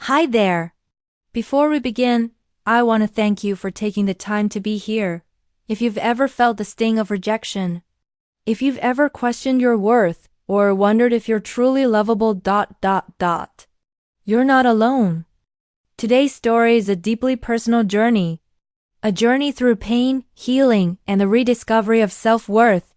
Hi there. Before we begin, I want to thank you for taking the time to be here. If you've ever felt the sting of rejection, if you've ever questioned your worth, or wondered if you're truly lovable, you're not alone. Today's story is a deeply personal journey. A journey through pain, healing, and the rediscovery of self-worth.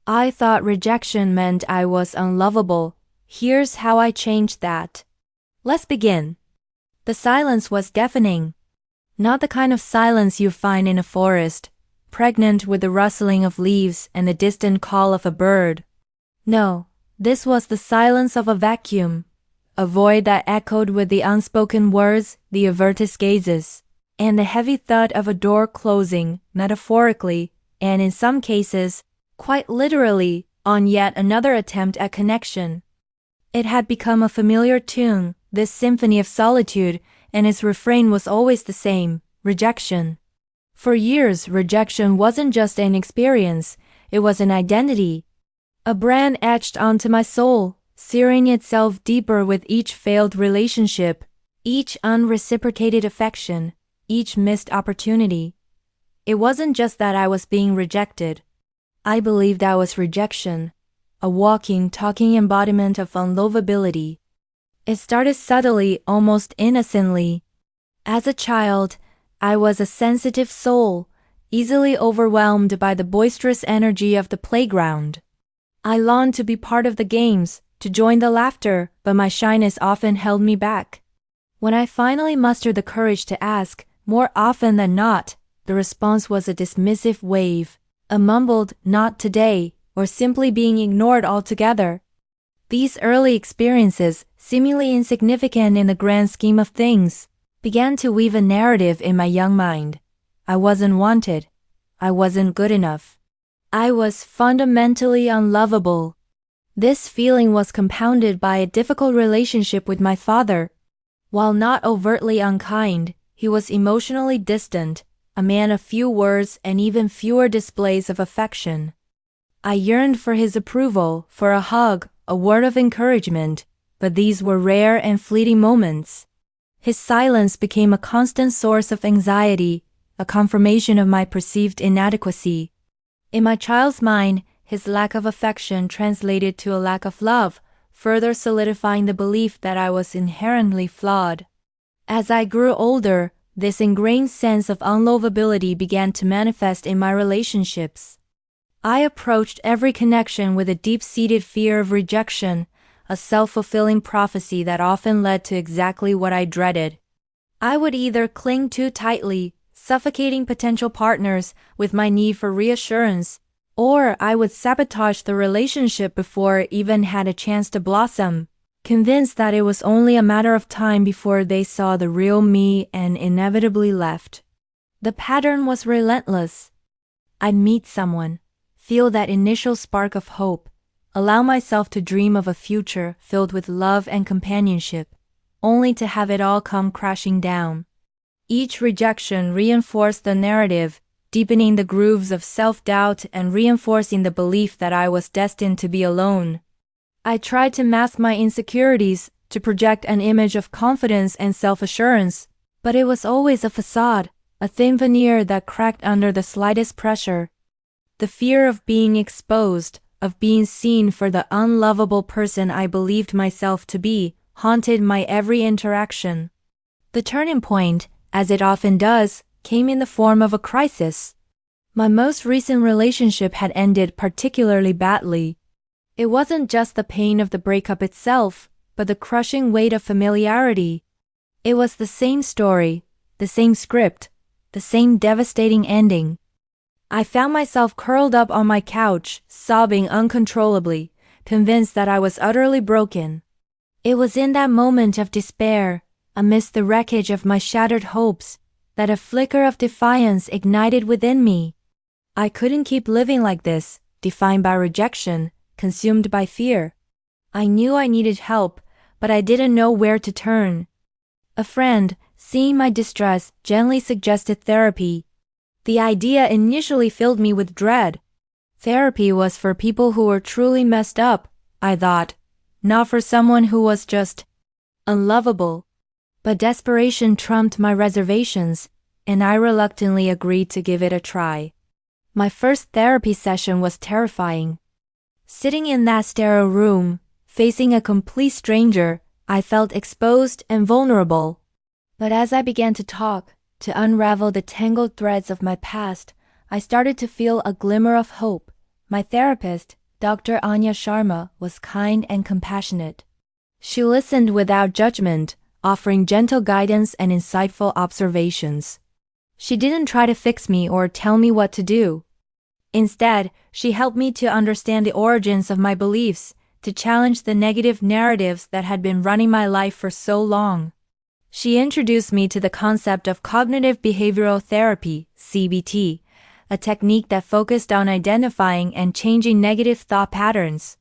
I thought rejection meant I was unlovable. Here's how I changed that. Let's begin. The silence was deafening. Not the kind of silence you find in a forest, pregnant with the rustling of leaves and the distant call of a bird. No, this was the silence of a vacuum, a void that echoed with the unspoken words, the averted gazes, and the heavy thud of a door closing, metaphorically, and in some cases, quite literally, on yet another attempt at connection. It had become a familiar tune, this symphony of solitude, and its refrain was always the same: rejection. For years, rejection wasn't just an experience, it was an identity. A brand etched onto my soul, searing itself deeper with each failed relationship, each unreciprocated affection, each missed opportunity. It wasn't just that I was being rejected. I believed I was rejection, a walking, talking embodiment of unlovability. It started subtly, almost innocently. As a child, I was a sensitive soul, easily overwhelmed by the boisterous energy of the playground. I longed to be part of the games, to join the laughter, but my shyness often held me back. When I finally mustered the courage to ask, more often than not, the response was a dismissive wave, a mumbled "not today," or simply being ignored altogether. These early experiences, seemingly insignificant in the grand scheme of things, began to weave a narrative in my young mind. I wasn't wanted. I wasn't good enough. I was fundamentally unlovable. This feeling was compounded by a difficult relationship with my father. While not overtly unkind, he was emotionally distant, a man of few words and even fewer displays of affection. I yearned for his approval, for a hug, a word of encouragement, but these were rare and fleeting moments. His silence became a constant source of anxiety, a confirmation of my perceived inadequacy. In my child's mind, his lack of affection translated to a lack of love, further solidifying the belief that I was inherently flawed. As I grew older, this ingrained sense of unlovability began to manifest in my relationships. I approached every connection with a deep-seated fear of rejection, a self-fulfilling prophecy that often led to exactly what I dreaded. I would either cling too tightly, suffocating potential partners with my need for reassurance, or I would sabotage the relationship before it even had a chance to blossom, convinced that it was only a matter of time before they saw the real me and inevitably left. The pattern was relentless. I'd meet someone, feel that initial spark of hope, allow myself to dream of a future filled with love and companionship, only to have it all come crashing down. Each rejection reinforced the narrative, deepening the grooves of self-doubt and reinforcing the belief that I was destined to be alone. I tried to mask my insecurities, to project an image of confidence and self-assurance, but it was always a facade, a thin veneer that cracked under the slightest pressure. The fear of being exposed, of being seen for the unlovable person I believed myself to be, haunted my every interaction. The turning point, as it often does, came in the form of a crisis. My most recent relationship had ended particularly badly. It wasn't just the pain of the breakup itself, but the crushing weight of familiarity. It was the same story, the same script, the same devastating ending. I found myself curled up on my couch, sobbing uncontrollably, convinced that I was utterly broken. It was in that moment of despair, amidst the wreckage of my shattered hopes, that a flicker of defiance ignited within me. I couldn't keep living like this, defined by rejection, consumed by fear. I knew I needed help, but I didn't know where to turn. A friend, seeing my distress, gently suggested therapy. The idea initially filled me with dread. Therapy was for people who were truly messed up, I thought, not for someone who was just unlovable. But desperation trumped my reservations, and I reluctantly agreed to give it a try. My first therapy session was terrifying. Sitting in that sterile room, facing a complete stranger, I felt exposed and vulnerable. But as I began to talk, to unravel the tangled threads of my past, I started to feel a glimmer of hope. My therapist, Dr. Anya Sharma, was kind and compassionate. She listened without judgment, offering gentle guidance and insightful observations. She didn't try to fix me or tell me what to do. Instead, she helped me to understand the origins of my beliefs, to challenge the negative narratives that had been running my life for so long. She introduced me to the concept of cognitive behavioral therapy, CBT, a technique that focused on identifying and changing negative thought patterns.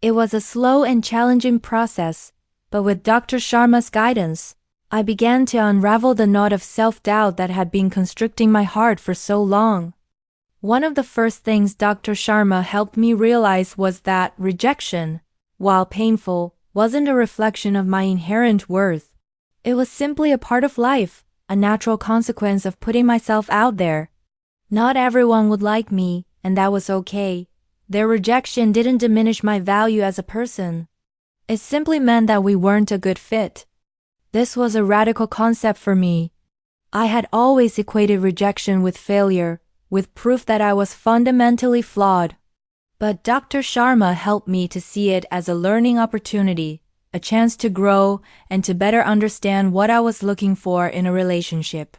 It was a slow and challenging process, but with Dr. Sharma's guidance, I began to unravel the knot of self-doubt that had been constricting my heart for so long. One of the first things Dr. Sharma helped me realize was that rejection, while painful, wasn't a reflection of my inherent worth. It was simply a part of life, a natural consequence of putting myself out there. Not everyone would like me, and that was okay. Their rejection didn't diminish my value as a person. It simply meant that we weren't a good fit. This was a radical concept for me. I had always equated rejection with failure, with proof that I was fundamentally flawed. But Dr. Sharma helped me to see it as a learning opportunity, a chance to grow and to better understand what I was looking for in a relationship.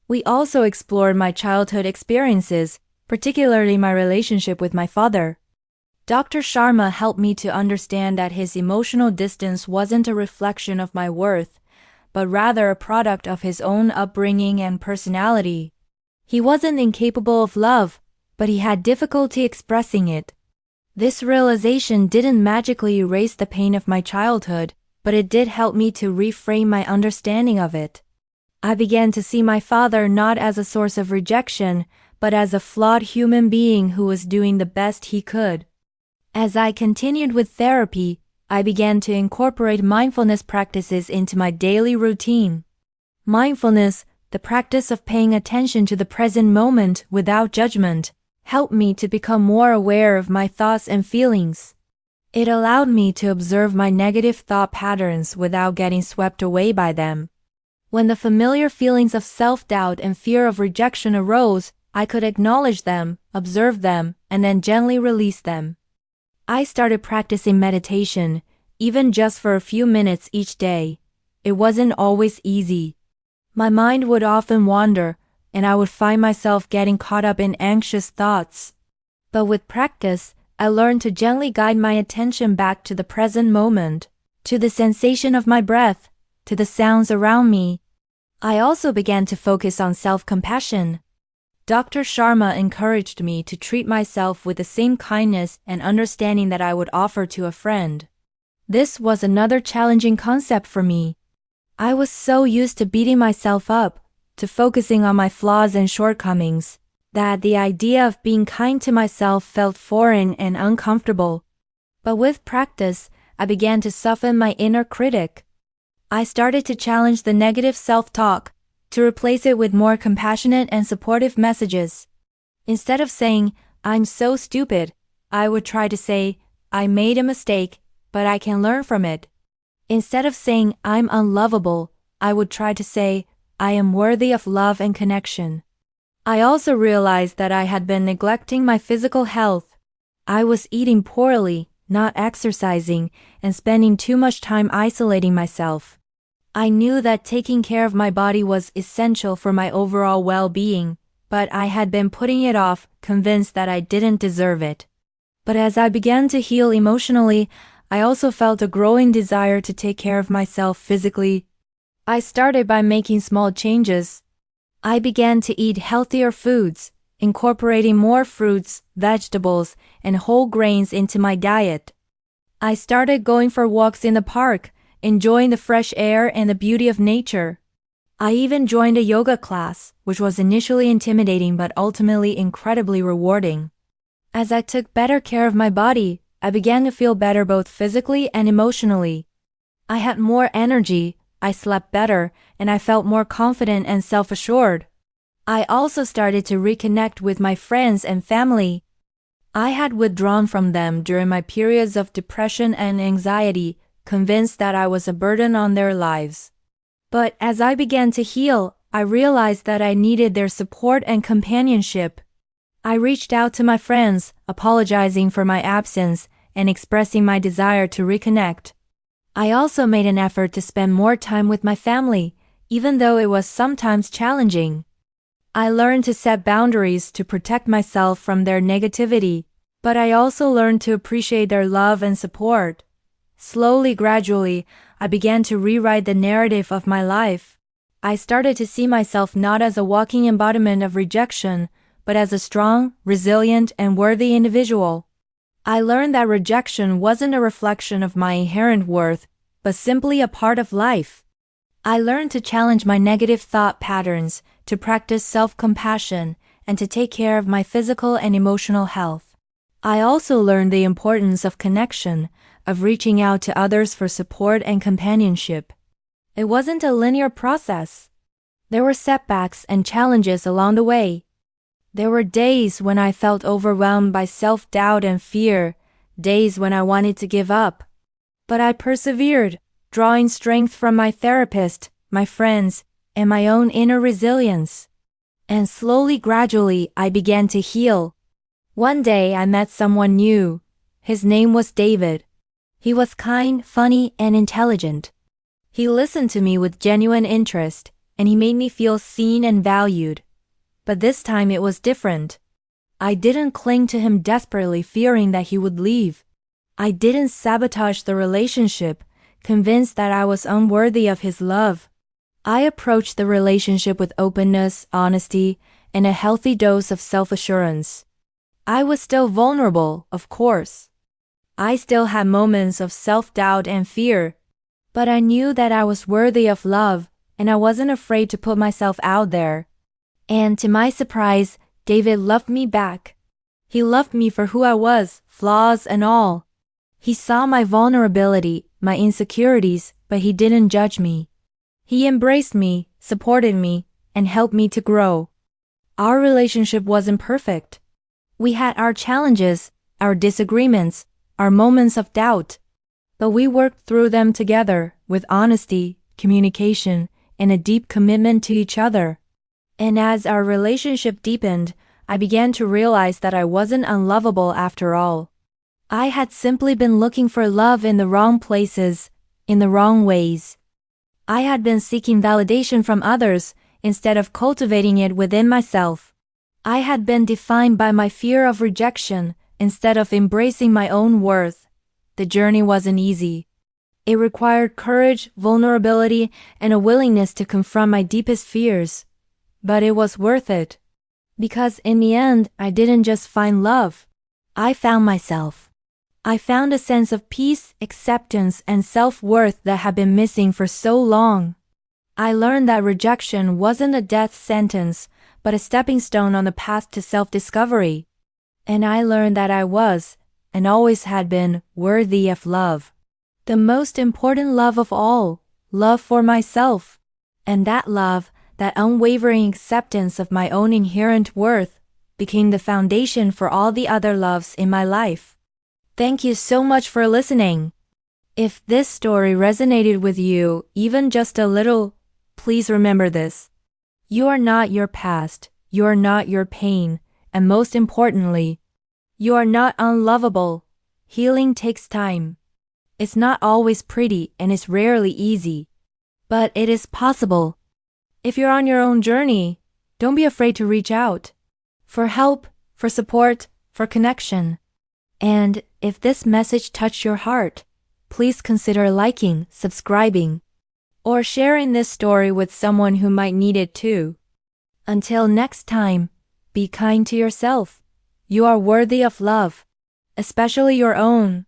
We also explored my childhood experiences, particularly my relationship with my father. Dr. Sharma helped me to understand that his emotional distance wasn't a reflection of my worth, but rather a product of his own upbringing and personality. He wasn't incapable of love, but he had difficulty expressing it. This realization didn't magically erase the pain of my childhood, but it did help me to reframe my understanding of it. I began to see my father not as a source of rejection, but as a flawed human being who was doing the best he could. As I continued with therapy, I began to incorporate mindfulness practices into my daily routine. Mindfulness, the practice of paying attention to the present moment without judgment, helped me to become more aware of my thoughts and feelings. It allowed me to observe my negative thought patterns without getting swept away by them. When the familiar feelings of self-doubt and fear of rejection arose, I could acknowledge them, observe them, and then gently release them. I started practicing meditation, even just for a few minutes each day. It wasn't always easy. My mind would often wander, and I would find myself getting caught up in anxious thoughts. But with practice, I learned to gently guide my attention back to the present moment, to the sensation of my breath, to the sounds around me. I also began to focus on self-compassion. Dr. Sharma encouraged me to treat myself with the same kindness and understanding that I would offer to a friend. This was another challenging concept for me. I was so used to beating myself up, to focusing on my flaws and shortcomings, that the idea of being kind to myself felt foreign and uncomfortable. But with practice, I began to soften my inner critic. I started to challenge the negative self-talk, to replace it with more compassionate and supportive messages. Instead of saying, "I'm so stupid," I would try to say, "I made a mistake, but I can learn from it." Instead of saying, "I'm unlovable," I would try to say, "I am worthy of love and connection." I also realized that I had been neglecting my physical health. I was eating poorly, not exercising, and spending too much time isolating myself. I knew that taking care of my body was essential for my overall well-being, but I had been putting it off, convinced that I didn't deserve it. But as I began to heal emotionally, I also felt a growing desire to take care of myself physically. I started by making small changes. I began to eat healthier foods, incorporating more fruits, vegetables, and whole grains into my diet. I started going for walks in the park, enjoying the fresh air and the beauty of nature. I even joined a yoga class, which was initially intimidating but ultimately incredibly rewarding. As I took better care of my body, I began to feel better both physically and emotionally. I had more energy, I slept better, and I felt more confident and self-assured. I also started to reconnect with my friends and family. I had withdrawn from them during my periods of depression and anxiety, convinced that I was a burden on their lives. But as I began to heal, I realized that I needed their support and companionship. I reached out to my friends, apologizing for my absence and expressing my desire to reconnect. I also made an effort to spend more time with my family, even though it was sometimes challenging. I learned to set boundaries to protect myself from their negativity, but I also learned to appreciate their love and support. Slowly, gradually, I began to rewrite the narrative of my life. I started to see myself not as a walking embodiment of rejection, but as a strong, resilient, and worthy individual. I learned that rejection wasn't a reflection of my inherent worth, but simply a part of life. I learned to challenge my negative thought patterns, to practice self-compassion, and to take care of my physical and emotional health. I also learned the importance of connection, of reaching out to others for support and companionship. It wasn't a linear process. There were setbacks and challenges along the way. There were days when I felt overwhelmed by self-doubt and fear, days when I wanted to give up. But I persevered, drawing strength from my therapist, my friends, and my own inner resilience. And slowly, gradually, I began to heal. One day I met someone new. His name was David. He was kind, funny, and intelligent. He listened to me with genuine interest, and he made me feel seen and valued. But this time it was different. I didn't cling to him desperately, fearing that he would leave. I didn't sabotage the relationship, convinced that I was unworthy of his love. I approached the relationship with openness, honesty, and a healthy dose of self-assurance. I was still vulnerable, of course. I still had moments of self-doubt and fear, but I knew that I was worthy of love, and I wasn't afraid to put myself out there. And to my surprise, David loved me back. He loved me for who I was, flaws and all. He saw my vulnerability, my insecurities, but he didn't judge me. He embraced me, supported me, and helped me to grow. Our relationship wasn't perfect. We had our challenges, our disagreements, our moments of doubt. But we worked through them together, with honesty, communication, and a deep commitment to each other. And as our relationship deepened, I began to realize that I wasn't unlovable after all. I had simply been looking for love in the wrong places, in the wrong ways. I had been seeking validation from others instead of cultivating it within myself. I had been defined by my fear of rejection instead of embracing my own worth. The journey wasn't easy. It required courage, vulnerability, and a willingness to confront my deepest fears. But it was worth it. Because in the end, I didn't just find love. I found myself. I found a sense of peace, acceptance, and self-worth that had been missing for so long. I learned that rejection wasn't a death sentence, but a stepping stone on the path to self-discovery. And I learned that I was, and always had been, worthy of love. The most important love of all, love for myself. And that love, that unwavering acceptance of my own inherent worth, became the foundation for all the other loves in my life. Thank you so much for listening. If this story resonated with you, even just a little, please remember this. You are not your past, you are not your pain, and most importantly, you are not unlovable. Healing takes time. It's not always pretty and it's rarely easy. But it is possible. If you're on your own journey, don't be afraid to reach out. For help, for support, for connection. And if this message touched your heart, please consider liking, subscribing, or sharing this story with someone who might need it too. Until next time, be kind to yourself. You are worthy of love, especially your own.